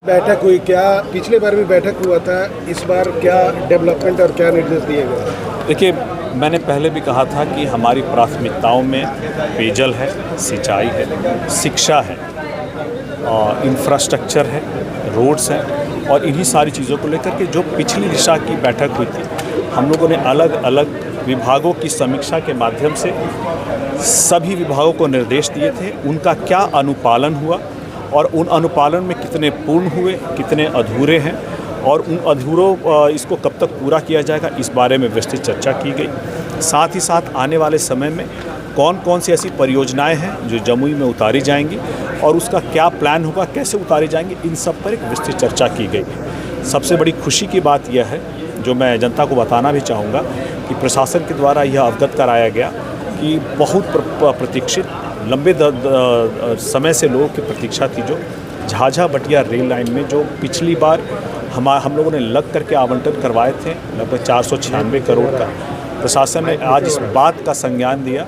बैठक हुई, क्या पिछले बार भी बैठक हुआ था, इस बार क्या डेवलपमेंट और क्या निर्देश दिए गए? देखिए, मैंने पहले भी कहा था कि हमारी प्राथमिकताओं में पेयजल है, सिंचाई है, शिक्षा है, इंफ्रास्ट्रक्चर है, रोड्स हैं और इन्हीं सारी चीज़ों को लेकर के जो पिछली दिशा की बैठक हुई थी, हम लोगों ने अलग अलग विभागों की समीक्षा के माध्यम से सभी विभागों को निर्देश दिए थे, उनका क्या अनुपालन हुआ और उन अनुपालन में कितने पूर्ण हुए, कितने अधूरे हैं और उन अधूरों इसको कब तक पूरा किया जाएगा, इस बारे में विस्तृत चर्चा की गई। साथ ही साथ आने वाले समय में कौन कौन सी ऐसी परियोजनाएं हैं जो जमुई में उतारी जाएंगी और उसका क्या प्लान होगा, कैसे उतारी जाएंगी, इन सब पर एक विस्तृत चर्चा की गई। सबसे बड़ी खुशी की बात यह है, जो मैं जनता को बताना भी चाहूँगा, कि प्रशासन के द्वारा यह अवगत कराया गया कि बहुत प्रतीक्षित लंबे समय से लोगों की प्रतीक्षा थी, जो झाझा बटिया रेल लाइन में जो पिछली बार हम लोगों ने लग करके आवंटन करवाए थे लगभग 496 करोड़ का, प्रशासन ने आज इस बात का संज्ञान दिया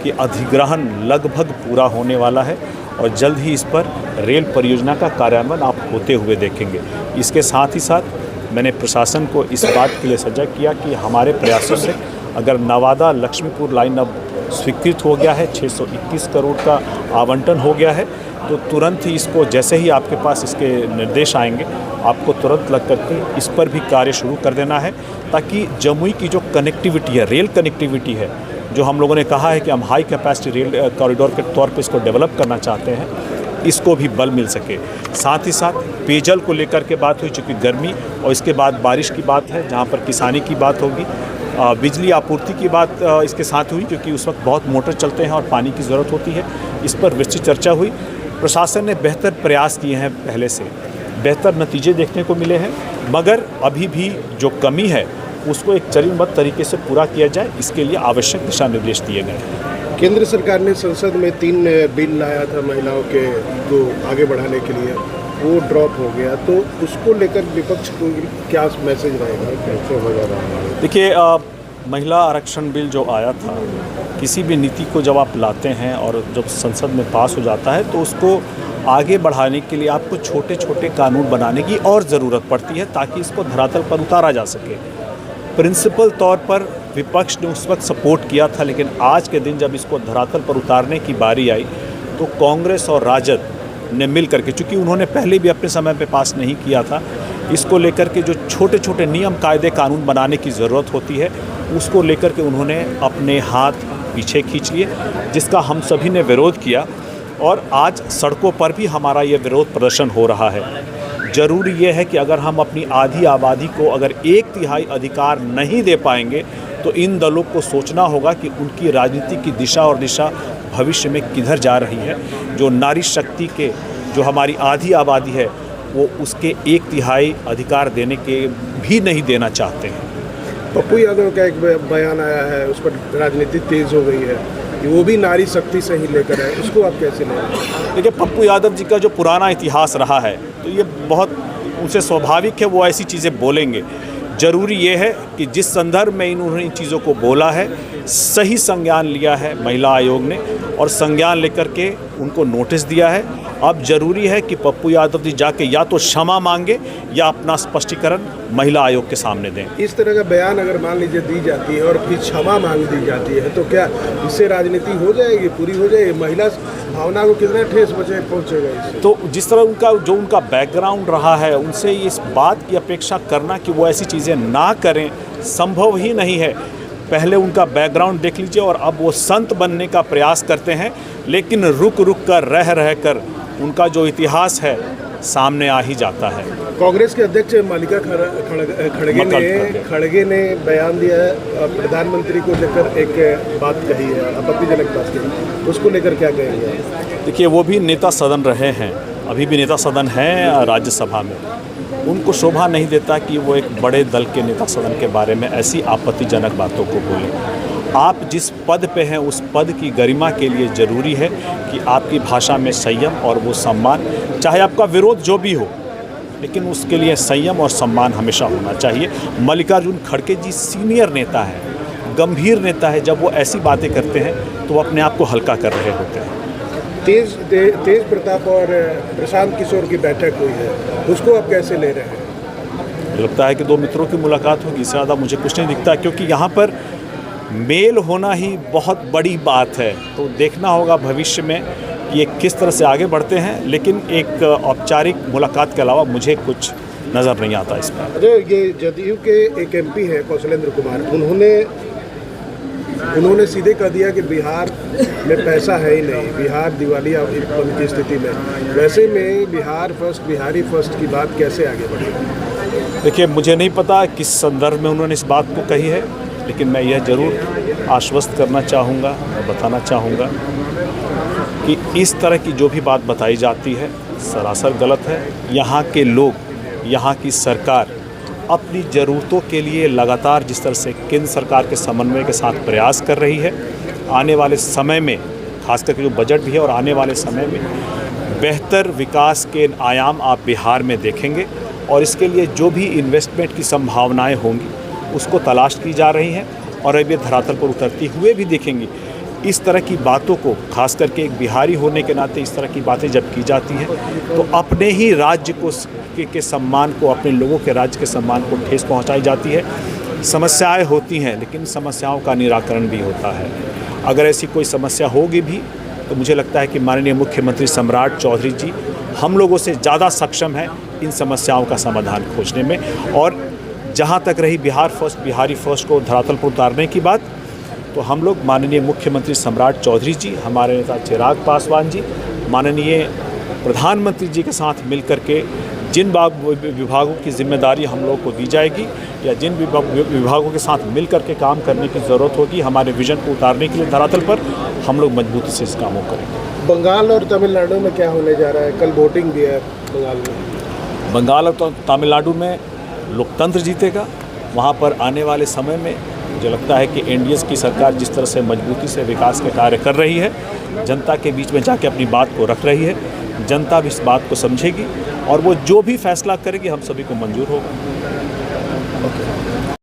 कि अधिग्रहण लगभग पूरा होने वाला है और जल्द ही इस पर रेल परियोजना का कार्यान्वयन आप होते हुए देखेंगे। इसके साथ ही साथ मैंने प्रशासन को इस बात के लिए सजग किया कि हमारे प्रयासों से अगर नवादा लक्ष्मीपुर लाइन अब स्वीकृत हो गया है, 621 करोड़ का आवंटन हो गया है, तो तुरंत ही इसको, जैसे ही आपके पास इसके निर्देश आएंगे, आपको तुरंत लग करके इस पर भी कार्य शुरू कर देना है, ताकि जमुई की जो कनेक्टिविटी है, रेल कनेक्टिविटी है, जो हम लोगों ने कहा है कि हम हाई कैपेसिटी रेल कॉरिडोर के तौर पे इसको डेवलप करना चाहते हैं, इसको भी बल मिल सके। साथ ही साथ पेयजल को लेकर के बात हुई, चूँकि गर्मी और इसके बाद बारिश की बात है, जहाँ पर किसानी की बात होगी, बिजली आपूर्ति की बात इसके साथ हुई, क्योंकि उस वक्त बहुत मोटर चलते हैं और पानी की ज़रूरत होती है, इस पर विस्तृत चर्चा हुई। प्रशासन ने बेहतर प्रयास किए हैं, पहले से बेहतर नतीजे देखने को मिले हैं, मगर अभी भी जो कमी है उसको एक चरणबद्ध तरीके से पूरा किया जाए, इसके लिए आवश्यक दिशा निर्देश दिए गए हैं। केंद्र सरकार ने संसद में 3 बिल लाया था महिलाओं के को आगे बढ़ाने के लिए, वो ड्रॉप हो गया, तो उसको लेकर विपक्ष को क्या मैसेज रहेगा, कैसे हो रहा है? देखिए, महिला आरक्षण बिल जो आया था, किसी भी नीति को जब आप लाते हैं और जब संसद में पास हो जाता है तो उसको आगे बढ़ाने के लिए आपको छोटे छोटे कानून बनाने की और ज़रूरत पड़ती है, ताकि इसको धरातल पर उतारा जा सके। प्रिंसिपल तौर पर विपक्ष ने उस वक्त सपोर्ट किया था, लेकिन आज के दिन जब इसको धरातल पर उतारने की बारी आई तो कांग्रेस और राजद ने मिल करके, चूँकि उन्होंने पहले भी अपने समय पे पास नहीं किया था, इसको लेकर के जो छोटे छोटे नियम कायदे कानून बनाने की ज़रूरत होती है, उसको लेकर के उन्होंने अपने हाथ पीछे खींच लिए, जिसका हम सभी ने विरोध किया और आज सड़कों पर भी हमारा ये विरोध प्रदर्शन हो रहा है। ज़रूरी ये है कि अगर हम अपनी आधी आबादी को अगर 1/3 अधिकार नहीं दे पाएंगे, तो इन दलों को सोचना होगा कि उनकी राजनीति की दिशा और दिशा भविष्य में किधर जा रही है। जो नारी शक्ति के, जो हमारी आधी आबादी है, वो उसके 1/3 अधिकार देने के भी नहीं देना चाहते हैं। पप्पू यादव का एक बयान आया है, उस पर राजनीति तेज़ हो गई है, वो भी नारी शक्ति से ही लेकर है, उसको आप कैसे ले रहे हैं? देखिए, पप्पू यादव जी का जो पुराना इतिहास रहा है, तो ये बहुत उनसे स्वाभाविक है, वो ऐसी चीज़ें बोलेंगे। ज़रूरी ये है कि जिस संदर्भ में इन्होंने इन चीज़ों को बोला है, सही संज्ञान लिया है महिला आयोग ने और संज्ञान लेकर के उनको नोटिस दिया है। अब ज़रूरी है कि पप्पू यादव जी जाके या तो क्षमा मांगे या अपना स्पष्टीकरण महिला आयोग के सामने दें। इस तरह का बयान अगर मान लीजिए दी जाती है और फिर क्षमा मांग दी जाती है, तो क्या इससे राजनीति हो जाएगी, पूरी हो जाएगी? महिला भावना को कितना ठेस पहुँचेगा इससे? तो जिस तरह उनका बैकग्राउंड रहा है, उनसे इस बात की अपेक्षा करना कि वो ऐसी चीज़ें ना करें, संभव ही नहीं है। पहले उनका बैकग्राउंड देख लीजिए और अब वो संत बनने का प्रयास करते हैं, लेकिन रुक रुक कर रह कर उनका जो इतिहास है सामने आ ही जाता है। कांग्रेस के अध्यक्ष मल्लिकार्जुन खड़गे ने बयान दिया है, प्रधानमंत्री को लेकर एक बात कही है, आपत्तिजनक बात कही, उसको लेकर क्या कहेंगे? देखिए, वो भी नेता सदन रहे हैं, अभी भी नेता सदन हैं राज्यसभा में, उनको शोभा नहीं देता कि वो एक बड़े दल के नेता सदन के बारे में ऐसी आपत्तिजनक बातों को बोलें। आप जिस पद पे हैं, उस पद की गरिमा के लिए ज़रूरी है कि आपकी भाषा में संयम और वो सम्मान, चाहे आपका विरोध जो भी हो, लेकिन उसके लिए संयम और सम्मान हमेशा होना चाहिए। मल्लिकार्जुन खड़गे जी सीनियर नेता हैं, गंभीर नेता है, जब वो ऐसी बातें करते हैं तो वो अपने आप को हल्का कर रहे होते हैं। तेज प्रताप और प्रशांत किशोर की बैठक हुई है, उसको आप कैसे ले रहे हैं? मुझे लगता है कि दो मित्रों की मुलाकात होगी, इससे ज़्यादा मुझे कुछ नहीं दिखता, क्योंकि यहाँ पर मेल होना ही बहुत बड़ी बात है। तो देखना होगा भविष्य में कि ये किस तरह से आगे बढ़ते हैं, लेकिन एक औपचारिक मुलाकात के अलावा मुझे कुछ नज़र नहीं आता इसमें। अरे ये जदयू के एक MP है कौशलेंद्र कुमार, उन्होंने सीधे कह दिया कि बिहार में पैसा है ही नहीं, बिहार दिवालियापन की स्थिति में। वैसे में बिहार फर्स्ट, बिहारी फर्स्ट की बात कैसे आगे बढ़ेगी? देखिए, मुझे नहीं पता किस संदर्भ में उन्होंने इस बात को कही है, लेकिन मैं यह ज़रूर आश्वस्त करना चाहूँगा, मैं बताना चाहूँगा कि इस तरह की जो भी बात बताई जाती है सरासर गलत है। यहाँ के लोग, यहाँ की सरकार अपनी ज़रूरतों के लिए लगातार जिस तरह से केंद्र सरकार के समन्वय के साथ प्रयास कर रही है, आने वाले समय में खास करके जो बजट भी है और आने वाले समय में बेहतर विकास के आयाम आप बिहार में देखेंगे, और इसके लिए जो भी इन्वेस्टमेंट की संभावनाएं होंगी उसको तलाश की जा रही हैं और अब ये धरातल पर उतरती हुए भी देखेंगी। इस तरह की बातों को, खास करके एक बिहारी होने के नाते इस तरह की बातें जब की जाती हैं तो अपने ही राज्य को के सम्मान को, अपने लोगों के राज्य के सम्मान को ठेस पहुंचाई जाती है। समस्याएं होती हैं, लेकिन समस्याओं का निराकरण भी होता है। अगर ऐसी कोई समस्या होगी भी तो मुझे लगता है कि माननीय मुख्यमंत्री सम्राट चौधरी जी हम लोगों से ज़्यादा सक्षम हैं इन समस्याओं का समाधान खोजने में। और जहाँ तक रही बिहार फर्स्ट, बिहारी फर्स्ट को धरातल पर उतारने की बात, तो हम लोग माननीय मुख्यमंत्री सम्राट चौधरी जी, हमारे नेता चिराग पासवान जी, माननीय प्रधानमंत्री जी के साथ मिलकर के जिन विभागों की जिम्मेदारी हम लोग को दी जाएगी या जिन विभागों के साथ मिलकर के काम करने की ज़रूरत होगी हमारे विजन को उतारने के लिए धरातल पर, हम लोग मजबूती से इस कामों करेंगे। बंगाल और तमिलनाडु में क्या होने जा रहा है? कल वोटिंग भी है बंगाल में। बंगाल और तमिलनाडु में लोकतंत्र जीतेगा। वहाँ पर आने वाले समय में मुझे लगता है कि NDA की सरकार जिस तरह से मजबूती से विकास के कार्य कर रही है, जनता के बीच में जाके अपनी बात को रख रही है, जनता भी इस बात को समझेगी और वो जो भी फैसला करेगी हम सभी को मंजूर होगा।